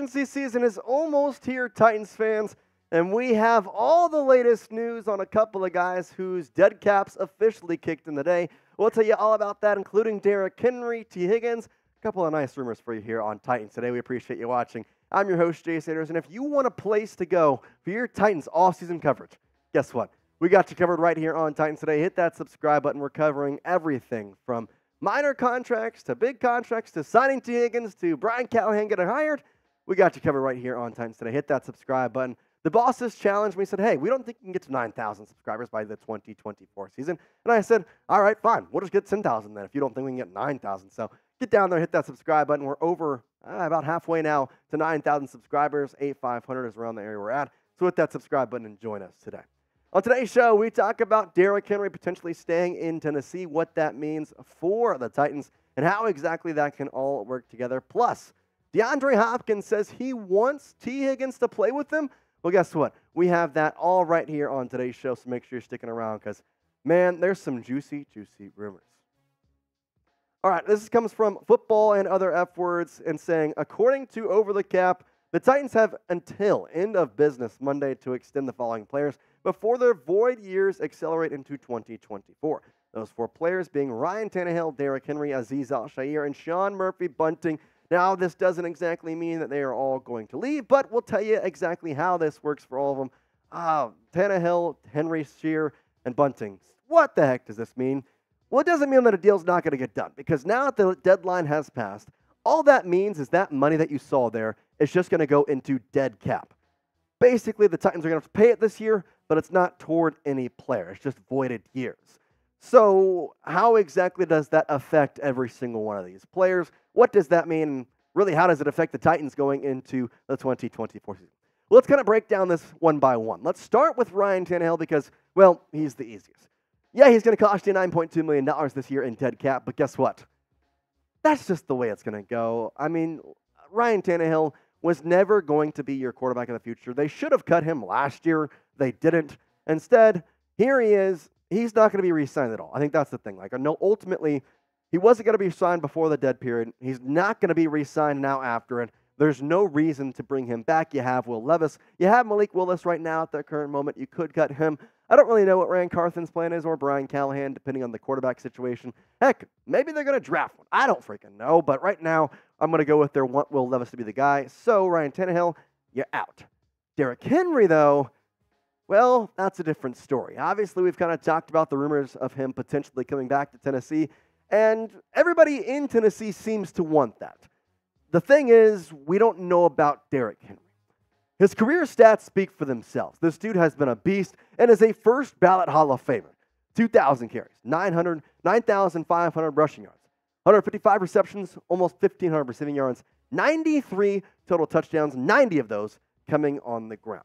agency season is almost here, Titans fans, and we have all the latest news on a couple of guys whose dead caps officially kicked in the day. We'll tell you all about that, including Derrick Henry, Tee Higgins. A couple of nice rumors for you here on Titans Today. We appreciate you watching. I'm your host, Jay Sanders, and if you want a place to go for your Titans off-season coverage, guess what? We got you covered right here on Titans Today. Hit that subscribe button. We're covering everything from minor contracts to big contracts to signing Tee Higgins to Brian Callahan getting hired. We got you covered right here on Titans Today. Hit that subscribe button. The bosses challenged me, said, hey, we don't think you can get to 9,000 subscribers by the 2024 season. And I said, all right, fine. We'll just get 10,000 then if you don't think we can get 9,000. So get down there, hit that subscribe button. We're over about halfway now to 9,000 subscribers. 8,500 is around the area we're at. So hit that subscribe button and join us today. On today's show, we talk about Derrick Henry potentially staying in Tennessee, what that means for the Titans, and how exactly that can all work together. Plus, DeAndre Hopkins says he wants Tee Higgins to play with him. Well, guess what? We have that all right here on today's show, so make sure you're sticking around because, man, there's some juicy, juicy rumors. All right, this comes from Football and Other F Words and saying, according to Over the Cap, the Titans have until end of business Monday to extend the following players before their void years accelerate into 2024. Those four players being Ryan Tannehill, Derrick Henry, Azeez Al-Shaiir, and Sean Murphy-Bunting. Now, this doesn't exactly mean that they are all going to leave, but we'll tell you exactly how this works for all of them. Tannehill, Henry, Shear, and Bunting. What the heck does this mean? Well, it doesn't mean that a deal's not going to get done, because now that the deadline has passed, all that means is that money that you saw there is just going to go into dead cap. Basically, the Titans are going to have to pay it this year, but it's not toward any player. It's just voided years. So how exactly does that affect every single one of these players? What does that mean? Really, how does it affect the Titans going into the 2024 season? Well, let's kind of break down this one by one. Let's start with Ryan Tannehill because, well, he's the easiest. Yeah, he's going to cost you $9.2 million this year in dead cap, but guess what? That's just the way it's going to go. I mean, Ryan Tannehill was never going to be your quarterback in the future. They should have cut him last year. They didn't. Instead, here he is. He's not going to be re-signed at all. I think that's the thing. Like, I know ultimately he wasn't going to be signed before the dead period. He's not going to be re-signed now after it. There's no reason to bring him back. You have Will Levis. You have Malik Willis right now at the current moment. You could cut him. I don't really know what Ryan Carthen's plan is or Brian Callahan, depending on the quarterback situation. Heck, maybe they're going to draft one. I don't freaking know. But right now, I'm going to go with their want Will Levis to be the guy. So, Ryan Tannehill, you're out. Derrick Henry, though, well, that's a different story. Obviously, we've kind of talked about the rumors of him potentially coming back to Tennessee, and everybody in Tennessee seems to want that. The thing is, we don't know about Derrick Henry. His career stats speak for themselves. This dude has been a beast and is a first-ballot Hall of Famer. 2,000 carries, 9,500 rushing yards, 155 receptions, almost 1,500 receiving yards, 93 total touchdowns, 90 of those coming on the ground.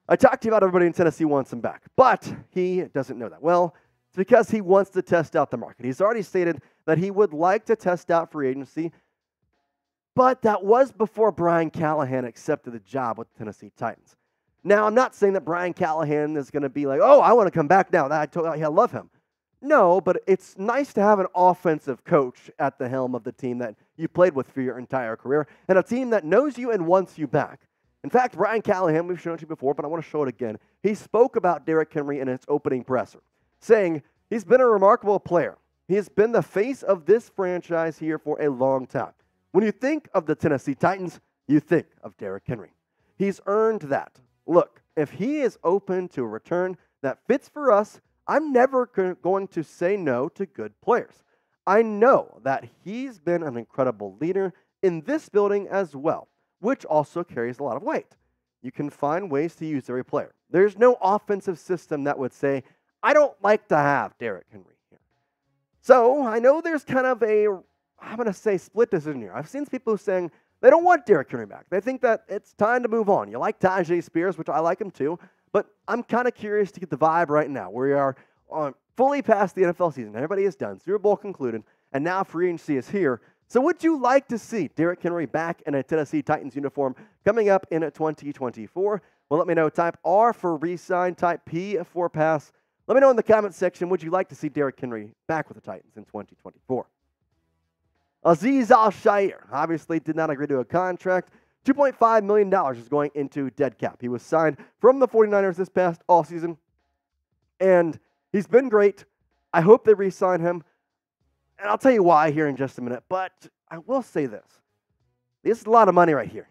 I talked to you about everybody in Tennessee wants him back, but he doesn't know that. Well, it's because he wants to test out the market. He's already stated that he would like to test out free agency, but that was before Brian Callahan accepted the job with the Tennessee Titans. Now, I'm not saying that Brian Callahan is going to be like, oh, I want to come back now. I love him. No, but it's nice to have an offensive coach at the helm of the team that you played with for your entire career and a team that knows you and wants you back. In fact, Brian Callahan, we've shown it to you before, but I want to show it again. He spoke about Derrick Henry in his opening presser, saying he's been a remarkable player. He has been the face of this franchise here for a long time. When you think of the Tennessee Titans, you think of Derrick Henry. He's earned that. Look, if he is open to a return that fits for us, I'm never going to say no to good players. I know that he's been an incredible leader in this building as well, which also carries a lot of weight. You can find ways to use every player. There's no offensive system that would say, I don't like to have Derrick Henry here. So I know there's kind of a, I'm going to say, split decision here. I've seen people saying they don't want Derrick Henry back. They think that it's time to move on. You like Tyjae Spears, which I like him too, but I'm kind of curious to get the vibe right now. We are fully past the NFL season. Everybody is done. Super Bowl concluded, and now free agency is here. So would you like to see Derrick Henry back in a Tennessee Titans uniform coming up in 2024? Well, let me know. Type R for re-sign, type P for pass. Let me know in the comment section, would you like to see Derrick Henry back with the Titans in 2024? Azeez Al-Shaiir obviously did not agree to a contract. $2.5 million is going into dead cap. He was signed from the 49ers this past offseason, and he's been great. I hope they re-sign him, and I'll tell you why here in just a minute, but I will say this. This is a lot of money right here.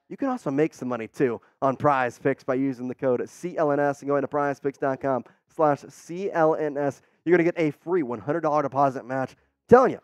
You can also make some money, too, on Prize Picks by using the code CLNS and going to prizepicks.com/CLNS. You're going to get a free $100 deposit match. I'm telling you,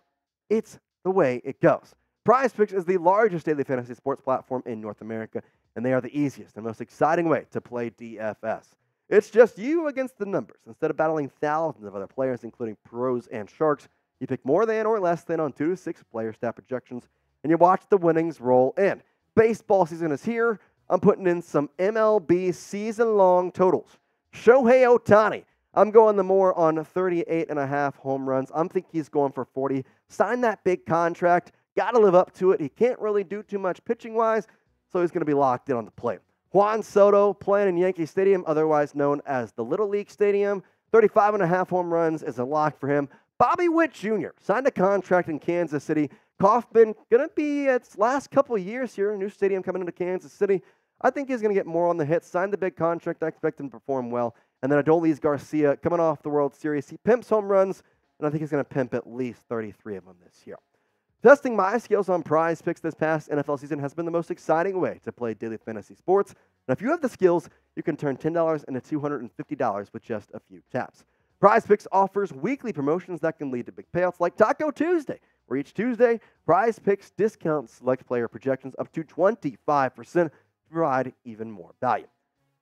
it's the way it goes. Prize Picks is the largest daily fantasy sports platform in North America, and they are the easiest and most exciting way to play DFS. It's just you against the numbers. Instead of battling thousands of other players, including pros and sharks, you pick more than or less than on 2 to 6 player stat projections, and you watch the winnings roll in. Baseball season is here. I'm putting in some MLB season-long totals. Shohei Ohtani. I'm going the more on 38.5 home runs. I'm thinking he's going for 40. Sign that big contract. Got to live up to it. He can't really do too much pitching-wise, so he's going to be locked in on the plate. Juan Soto playing in Yankee Stadium, otherwise known as the Little League Stadium. 35.5 home runs is a lock for him. Bobby Witt Jr. signed a contract in Kansas City. Kaufman going to be its last couple of years here. A new stadium coming into Kansas City. I think he's going to get more on the hits. Signed the big contract. I expect him to perform well. And then Adolis Garcia coming off the World Series. He pimps home runs, and I think he's going to pimp at least 33 of them this year. Testing my skills on Prize Picks this past NFL season has been the most exciting way to play daily fantasy sports. And if you have the skills, you can turn $10 into $250 with just a few taps. Prize Picks offers weekly promotions that can lead to big payouts like Taco Tuesday, where each Tuesday, Prize Picks discounts select player projections up to 25% to provide even more value.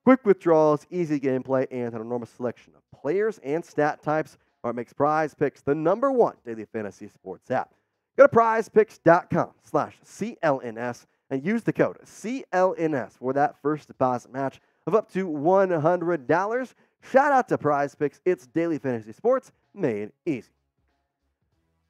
Quick withdrawals, easy gameplay, and an enormous selection of players and stat types are what makes Prize Picks the #1 daily fantasy sports app. Go to prizepicks.com/CLNS and use the code CLNS for that first deposit match of up to $100. Shout out to Prize Picks. It's daily fantasy sports made easy.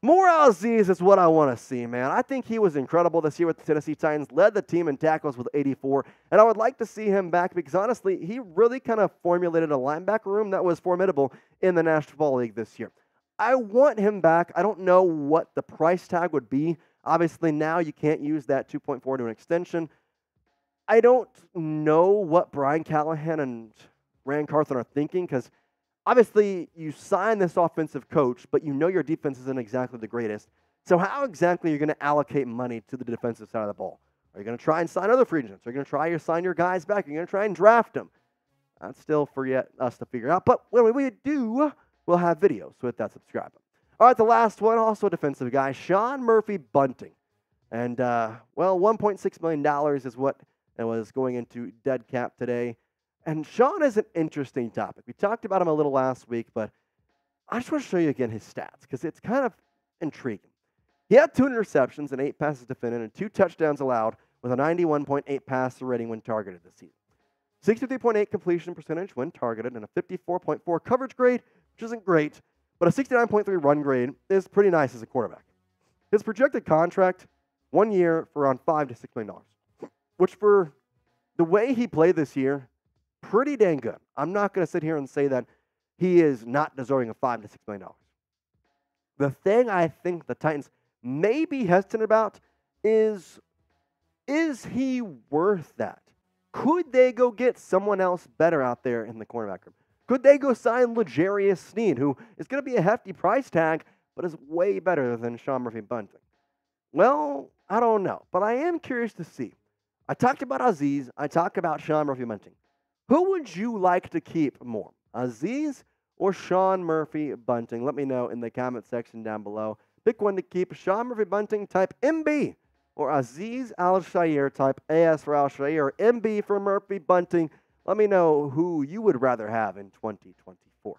More Azeez is what I want to see, man. I think he was incredible this year with the Tennessee Titans, led the team in tackles with 84, and I would like to see him back because, honestly, he really kind of formulated a linebacker room that was formidable in the National Football League this year. I want him back. I don't know what the price tag would be. Obviously, now you can't use that 2.4 to an extension. I don't know what Brian Callahan and Ryan Carthon are thinking because obviously you sign this offensive coach, but you know your defense isn't exactly the greatest. So how exactly are you going to allocate money to the defensive side of the ball? Are you going to try and sign other free agents? Are you going to try to sign your guys back? Are you going to try and draft them? That's still for us to figure out. But when we do, we'll have videos, so hit that subscribe button. All right, the last one, also a defensive guy, Sean Murphy-Bunting. And, $1.6 million is what it was going into dead cap today. And Sean is an interesting topic. We talked about him a little last week, but I just want to show you again his stats because it's kind of intriguing. He had 2 interceptions and 8 passes defended and 2 touchdowns allowed with a 91.8 passer rating when targeted this season. 63.8 completion percentage when targeted and a 54.4 coverage grade, which isn't great, but a 69.3 run grade is pretty nice as a quarterback. His projected contract, 1 year for around $5 to $6 million, which for the way he played this year, pretty dang good. I'm not going to sit here and say that he is not deserving of $5 to $6 million. The thing I think the Titans may be hesitant about is he worth that? Could they go get someone else better out there in the cornerback room? Could they go sign L'Jarius Sneed, who is going to be a hefty price tag, but is way better than Sean Murphy-Bunting? Well, I don't know, but I am curious to see. I talked about Azeez. I talked about Sean Murphy-Bunting. Who would you like to keep more, Azeez or Sean Murphy-Bunting? Let me know in the comment section down below. Pick one to keep. Sean Murphy-Bunting, type MB, or Azeez Al-Shaiir, type AS for Al-Shaiir, or MB for Murphy-Bunting. Let me know who you would rather have in 2024.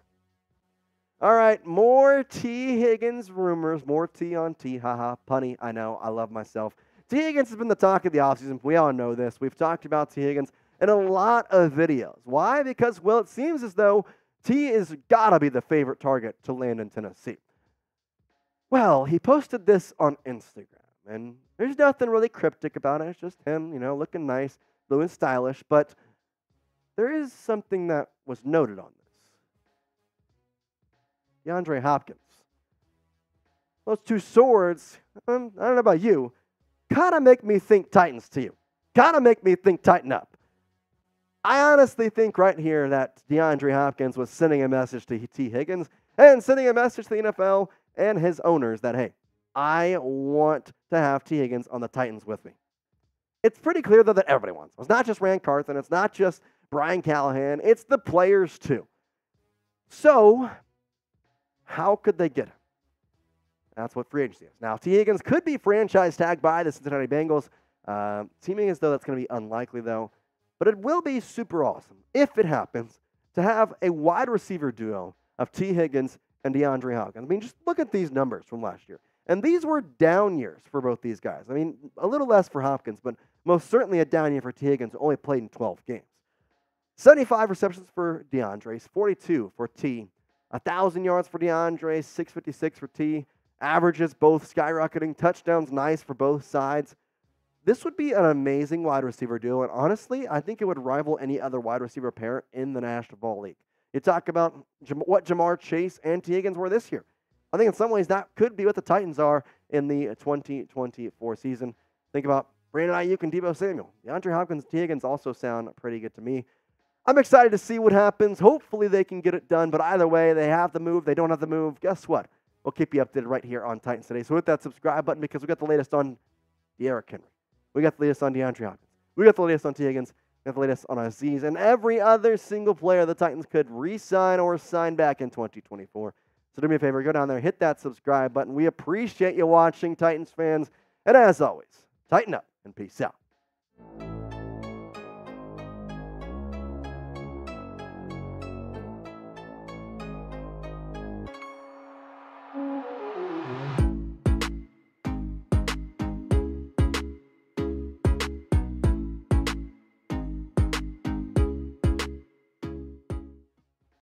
All right, more Tee Higgins rumors, more T on T, haha, punny, I know, I love myself. Tee Higgins has been the talk of the offseason. We all know this. We've talked about Tee Higgins in a lot of videos. Why? Because, well, it seems as though T is got to be the favorite target to land in Tennessee. Well, he posted this on Instagram, and there's nothing really cryptic about it. It's just him, looking nice, blue and stylish, but there is something that was noted on this. DeAndre Hopkins. Those 2 swords, I don't know about you, kind of make me think Titans to you. Gotta make me think tighten up. I honestly think right here that DeAndre Hopkins was sending a message to Tee Higgins and sending a message to the NFL and his owners that, hey, I want to have Tee Higgins on the Titans with me. It's pretty clear, though, that everybody wants him. It's not just Rand Carthen. It's not just Brian Callahan. It's the players, too. So, how could they get him? That's what free agency is. Now, Tee Higgins could be franchise tagged by the Cincinnati Bengals, seeming as though that's going to be unlikely, though. But it will be super awesome, if it happens, to have a wide receiver duo of Tee Higgins and DeAndre Hopkins. I mean, just look at these numbers from last year. And these were down years for both these guys. I mean, a little less for Hopkins, but most certainly a down year for Tee Higgins, only played in 12 games. 75 receptions for DeAndre, 42 for T. 1,000 yards for DeAndre, 656 for T. Averages both skyrocketing. Touchdowns nice for both sides. This would be an amazing wide receiver duo, and honestly, I think it would rival any other wide receiver pair in the National Football League. You talk about what Jamar Chase and Tee Higgins were this year. I think in some ways that could be what the Titans are in the 2024 season. Think about Brandon Ayuk and Deebo Samuel. DeAndre Hopkins and Tee Higgins also sound pretty good to me. I'm excited to see what happens. Hopefully they can get it done, but either way, they have the move, they don't have the move. Guess what? We'll keep you updated right here on Titans Today. So hit that subscribe button because we got the latest on Derrick Henry. We got the latest on DeAndre Hopkins. We got the latest on Tee Higgins. We got the latest on Azeez and every other single player the Titans could re-sign or sign back in 2024. So do me a favor, go down there, hit that subscribe button. We appreciate you watching, Titans fans. And as always, tighten up and peace out.